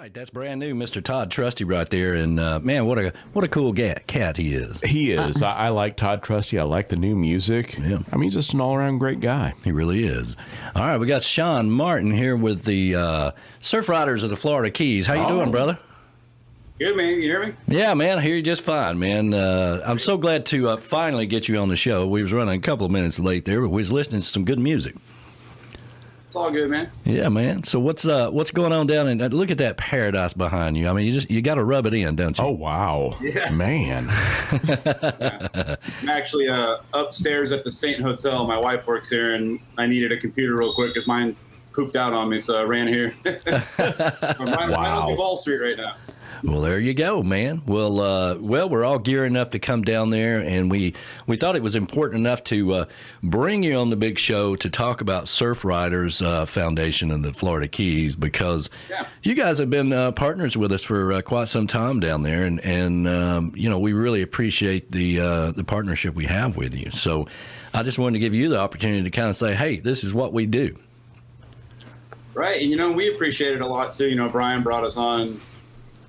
right, that's brand new, Mr. Todd Trusty right there, and man, what a cool cat he is. He is. I like Todd Trusty. I like the new music. Yeah. I mean, he's just an all-around great guy. He really is. All right, we got Shawn Martin here with the Surfriders of the Florida Keys. How you doing, brother? Good, man. You hear me? Yeah, man, I hear you just fine, man. I'm so glad to finally get you on the show. We was running a couple of minutes late there, but we was listening to some good music. It's all good, man. Yeah, man. So what's going on down in? Look at that paradise behind you. I mean, you got to rub it in, don't you? Oh wow, yeah, man. Yeah. I'm actually upstairs at the Saint Hotel. My wife works here, and I needed a computer real quick because mine pooped out on me, so I ran here. I'm right on Wall Street right now. Well, there you go, man. Well, we're all gearing up to come down there, and we thought it was important enough to bring you on the big show to talk about Surfriders Foundation and the Florida Keys, because you guys have been partners with us for quite some time down there, and you know, we really appreciate the partnership we have with you. So I just wanted to give you the opportunity to kind of say, hey, this is what we do. Right, and you know, we appreciate it a lot too. You know, Brian brought us on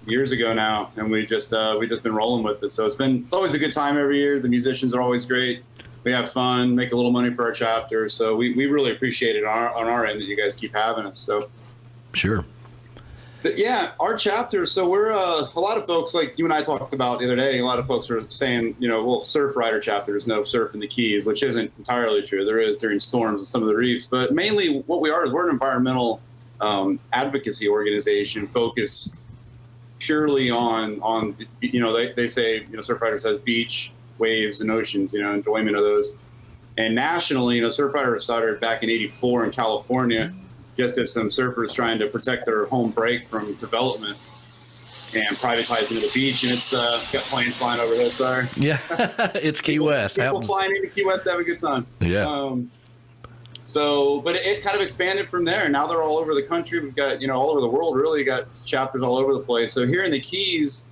years ago now, and we just been rolling with it. So it's always a good time every year. The musicians are always great. We have fun, make a little money for our chapter. So we really appreciate it on our end that you guys keep having us. So sure. But yeah, our chapter. So we're a lot of folks, like you and I talked about the other day. A lot of folks are saying, you know, well, Surfrider chapter, there's no surf in the Keys, which isn't entirely true. There is during storms and some of the reefs, but mainly what we are is we're an environmental advocacy organization focused purely on you know, they say, you know, Surfriders has beach, waves, and oceans, you know, enjoyment of those. And nationally, you know, Surfriders started back in '84 in California, just as some surfers trying to protect their home break from development and privatizing the beach. And it's got planes flying overhead. Sorry. Yeah, it's Key West. People flying into Key West to have a good time. Yeah. So, but it kind of expanded from there. Now they're all over the country. We've got, you know, all over the world, really got chapters all over the place. So here in the Keys,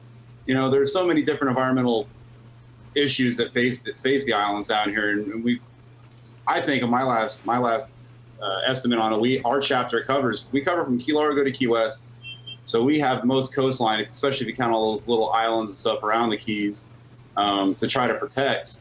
you know, there's so many different environmental issues that face the islands down here. And I think of my last estimate on it, our chapter we cover from Key Largo to Key West. So we have the most coastline, especially if you count all those little islands and stuff around the Keys, to try to protect.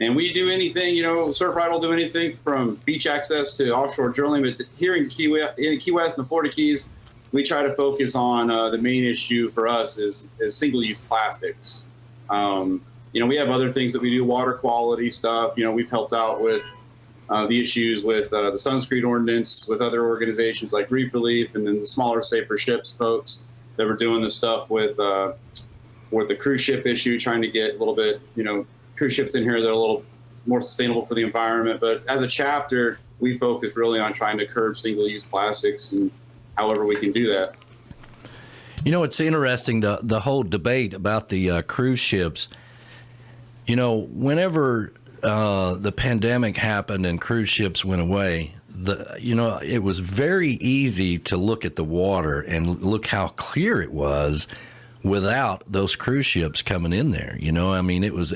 And we do anything, you know, Surfrider will do anything from beach access to offshore drilling. But here in Key West and the Florida Keys, we try to focus on the main issue for us is single-use plastics. You know, we have other things that we do, water quality stuff. You know, we've helped out with the issues with the sunscreen ordinance with other organizations like Reef Relief, and then the smaller, safer ships folks that were doing this stuff with the cruise ship issue, trying to get a little bit, you know, cruise ships in here that are a little more sustainable for the environment. But as a chapter, we focus really on trying to curb single-use plastics and however we can do that. You know, it's interesting, the whole debate about the cruise ships. You know, whenever the pandemic happened and cruise ships went away, you know, it was very easy to look at the water and look how clear it was without those cruise ships coming in there. You know, I mean, it was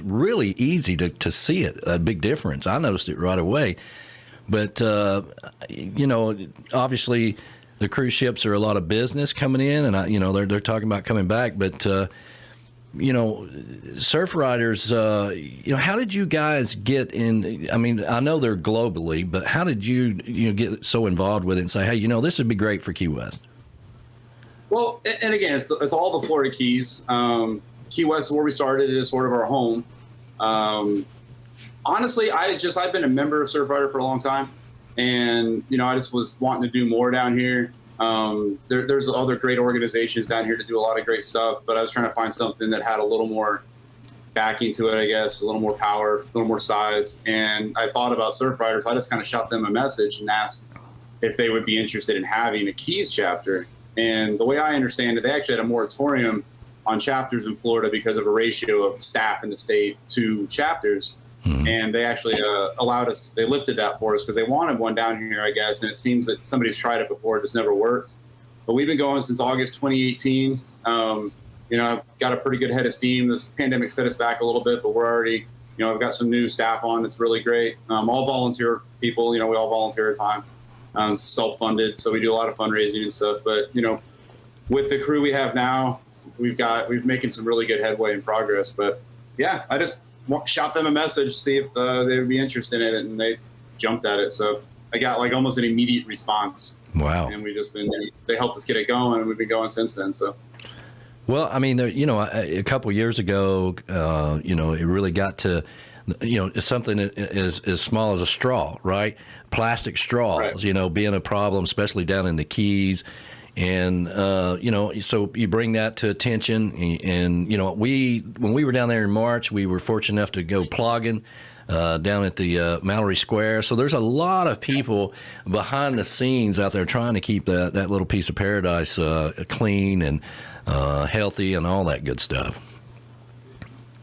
really easy to see it, a big difference. I noticed it right away. But, you know, obviously the cruise ships are a lot of business coming in, and, you know, they're talking about coming back. But, you know, Surfriders, you know, how did you guys get in? I mean, I know they're globally, but how did you get so involved with it and say, hey, you know, this would be great for Key West? Well, and again, it's all the Florida Keys. Key West is where we started. It is sort of our home. Honestly, I've been a member of Surfrider for a long time, and you know, I just was wanting to do more down here. There's other great organizations down here to do a lot of great stuff, but I was trying to find something that had a little more backing to it, I guess, a little more power, a little more size. And I thought about Surfriders. I just kind of shot them a message and asked if they would be interested in having a Keys chapter. And the way I understand it, they actually had a moratorium on chapters in Florida because of a ratio of staff in the state to chapters. Mm-hmm. And they actually they lifted that for us because they wanted one down here, I guess. And it seems that somebody's tried it before, it just never worked. But we've been going since August 2018. You know, I've got a pretty good head of steam. This pandemic set us back a little bit, but we're already, you know, I've got some new staff on. It's really great. All volunteer people, you know, we all volunteer at a time. Self-funded, so we do a lot of fundraising and stuff. But, you know, with the crew we have now, we're making some really good headway and progress. But yeah, I just shot them a message, see if they would be interested in it, and they jumped at it. So I got like almost an immediate response. Wow. And they helped us get it going, and we've been going since then. So. Well, I mean, a couple of years ago, it really got to, something as small as a straw, right? Plastic straws, right. Being a problem, especially down in the Keys. And, so you bring that to attention. And, when we were down there in March, we were fortunate enough to go plogging down at the Mallory Square. So there's a lot of people behind the scenes out there trying to keep that little piece of paradise clean and healthy and all that good stuff.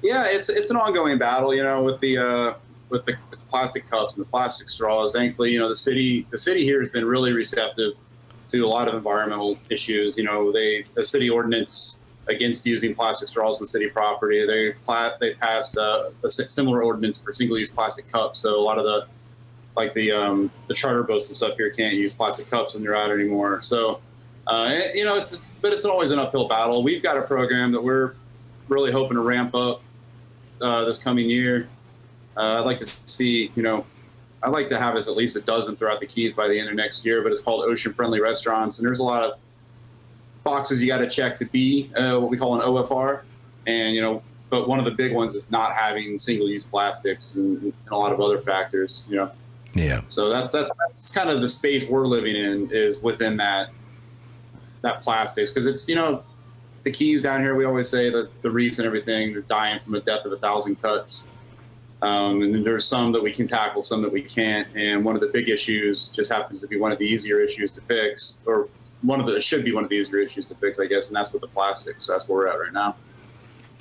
Yeah, it's an ongoing battle, with the plastic cups and the plastic straws. Thankfully, the city here has been really receptive to a lot of environmental issues. The city ordinance against using plastic straws on city property. They passed a similar ordinance for single-use plastic cups. So a lot of the charter boats and stuff here can't use plastic cups when they're out anymore. So it's always an uphill battle. We've got a program that we're really hoping to ramp up this coming year. I'd like to see, I'd like to have us at least a dozen throughout the Keys by the end of next year, but it's called Ocean Friendly Restaurants. And there's a lot of boxes you got to check to be what we call an OFR. And, but one of the big ones is not having single-use plastics and a lot of other factors, Yeah. So that's kind of the space we're living in, is within that plastics. Because it's, the Keys down here, we always say that the reefs and everything, they're dying from a depth of 1,000 cuts. And then there's some that we can tackle, some that we can't. And one of the big issues just happens to be one of the easier issues to fix, or it should be one of the easier issues to fix, I guess, and that's with the plastics. So that's where we're at right now.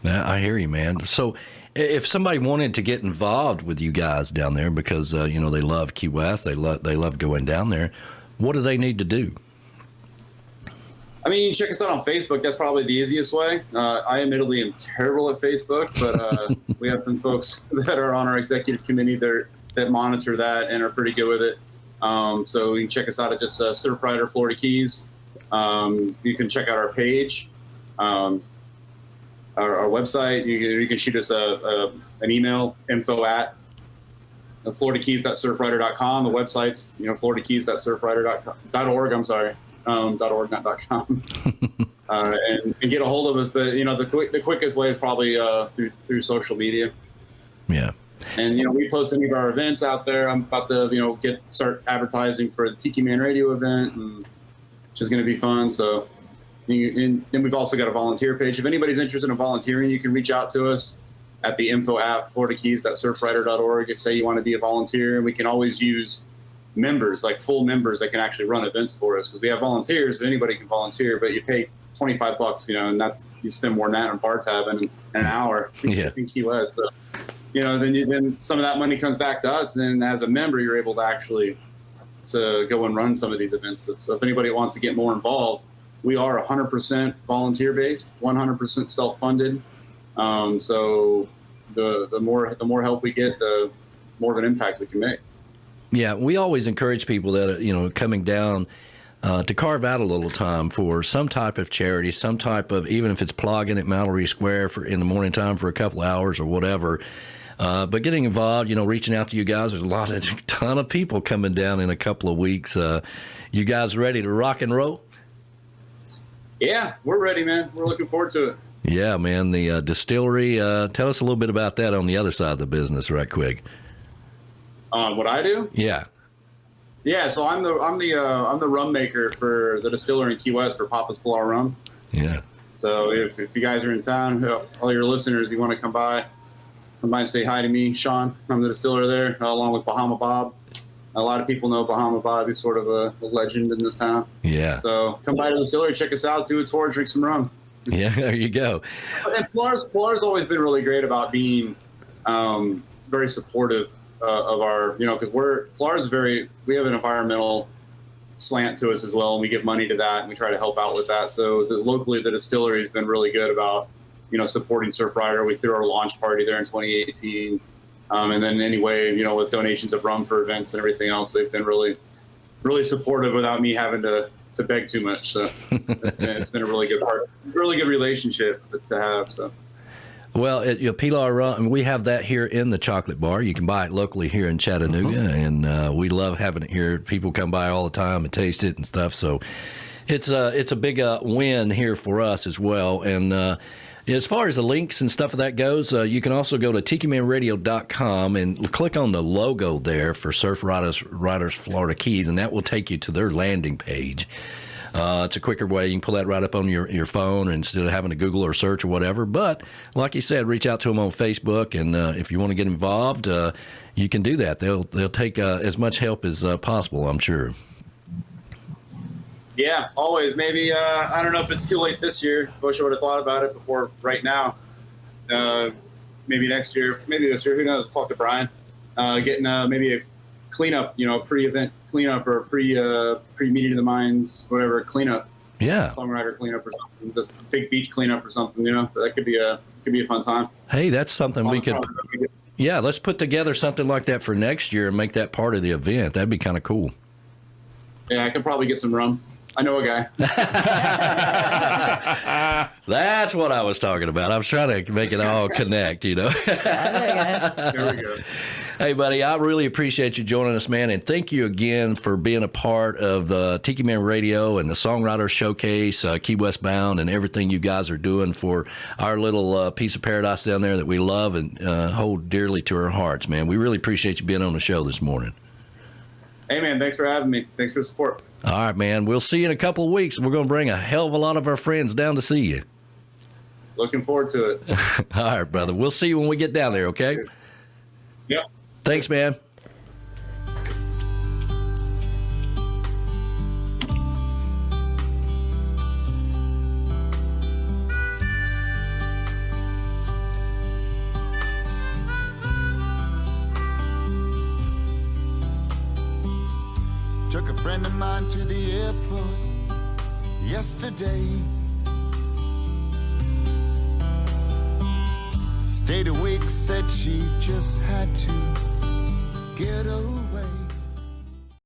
Yeah, I hear you, man. So if somebody wanted to get involved with you guys down there because, they love Key West, they love going down there, what do they need to do? I mean, check us out on Facebook. That's probably the easiest way. I admittedly am terrible at Facebook, but we have some folks that are on our executive committee that monitor that and are pretty good with it. So you can check us out at just Surfrider Florida Keys. You can check out our page, our website. You can shoot us an email, info@floridakeys.surfrider.com. The website's floridakeys.surfrider.org. I'm sorry. .org, not .com, and get a hold of us. But the quickest way is probably through social media. Yeah. And we post any of our events out there. I'm about to start advertising for the Tiki Man Radio event, which is going to be fun. So, and we've also got a volunteer page. If anybody's interested in volunteering, you can reach out to us at the info@floridakeys.surfrider.org. Say you want to be a volunteer, and we can always use members, like full members that can actually run events for us, because we have volunteers, but anybody can volunteer, but you pay $25, and that's, you spend more than that on bar tab in an hour in Key West. So, then some of that money comes back to us. And then as a member, you're able to actually go and run some of these events. So if anybody wants to get more involved, we are 100% volunteer based, 100% self-funded. So the more help we get, the more of an impact we can make. Yeah, we always encourage people that are, coming down to carve out a little time for some type of charity, some type of, even if it's plogging at Mallory Square in the morning time for a couple of hours or whatever. But getting involved, reaching out to you guys. There's a ton of people coming down in a couple of weeks. You guys ready to rock and roll? Yeah, we're ready, man. We're looking forward to it. Yeah, man. The distillery. Tell us a little bit about that on the other side of the business, right quick. What I do? Yeah. Yeah, so I'm the rum maker for the distillery in Key West for Papa's Pilar Rum. Yeah. So if you guys are in town, all your listeners, you want to come by and say hi to me, Shawn. I'm the distiller there, along with Bahama Bob. A lot of people know Bahama Bob. He's sort of a legend in this town. Yeah. So come by to the distillery, check us out, do a tour, drink some rum. Yeah, there you go. And Pilar's always been really great about being very supportive of our, because we have an environmental slant to us as well, and we give money to that, and we try to help out with that. So locally, the distillery has been really good about, supporting Surfrider. We threw our launch party there in 2018, and then anyway, with donations of rum for events and everything else, they've been really, really supportive without me having to beg too much. So it's been a really good relationship to have. So. Well, Pilar Rum, we have that here in the chocolate bar. You can buy it locally here in Chattanooga, and we love having it here. People come by all the time and taste it and stuff. So it's a big win here for us as well. And as far as the links and stuff of that goes, you can also go to tikimanradio.com and click on the logo there for Surfriders Florida Keys, and that will take you to their landing page. It's a quicker way. You can pull that right up on your phone instead of having to Google or search or whatever. But like you said, reach out to them on Facebook, and if you want to get involved, you can do that. They'll take as much help as possible, I'm sure. Yeah, always. Maybe I don't know if it's too late this year. Wish I would have thought about it before right now. Maybe next year, maybe this year. Who knows? I'll talk to Brian. Getting maybe a cleanup, pre-event cleanup or pre-meeting of the minds, whatever cleanup. Yeah. Songwriter cleanup or something, just big beach cleanup or something. That could be a fun time. Hey, that's something we could. Yeah, let's put together something like that for next year and make that part of the event. That'd be kind of cool. Yeah, I could probably get some rum. I know a guy. That's what I was talking about. I was trying to make it all connect, There we go. Hey, buddy, I really appreciate you joining us, man, and thank you again for being a part of the Tiki Man Radio and the Songwriter Showcase, Key West Bound, and everything you guys are doing for our little piece of paradise down there that we love and hold dearly to our hearts, man. We really appreciate you being on the show this morning. Hey, man, thanks for having me. Thanks for the support. All right, man. We'll see you in a couple of weeks. We're going to bring a hell of a lot of our friends down to see you. Looking forward to it. All right, brother. We'll see you when we get down there, okay? Yep. Thanks, man. Took a friend of mine to the airport yesterday. Stayed awake, said she just had to get away.